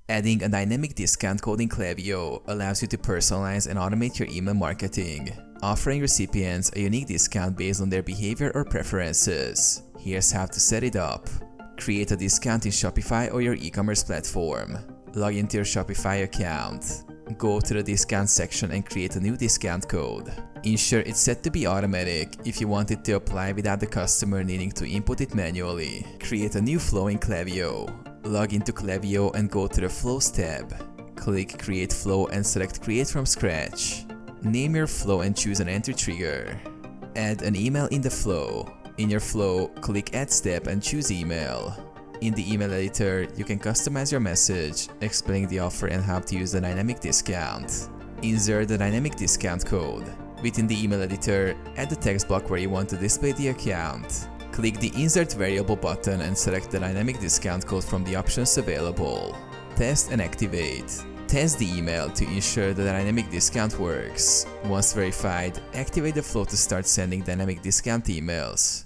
Adding a dynamic discount code in Klaviyo allows you to personalize and automate your email marketing, offering recipients a unique discount based on their behavior or preferences. Here's how to set it up. Create a discount in Shopify or your e-commerce platform. Log into your Shopify account. Go to the discount section and create a new discount code. Ensure it's set to be automatic if you want it to apply without the customer needing to input it manually. Create a new flow in Klaviyo. Log into Klaviyo and go to the Flows tab. Click Create Flow and select Create from Scratch. Name your flow and choose an entry trigger. Add an email in the flow. In your flow, click Add Step and choose Email. In the email editor, you can customize your message, explaining the offer and how to use the dynamic discount. Insert the dynamic discount code. Within the email editor, add the text block where you want to display the account. Click the Insert Variable button and select the dynamic discount code from the options available. Test and activate. Test the email to ensure the dynamic discount works. Once verified, activate the flow to start sending dynamic discount emails.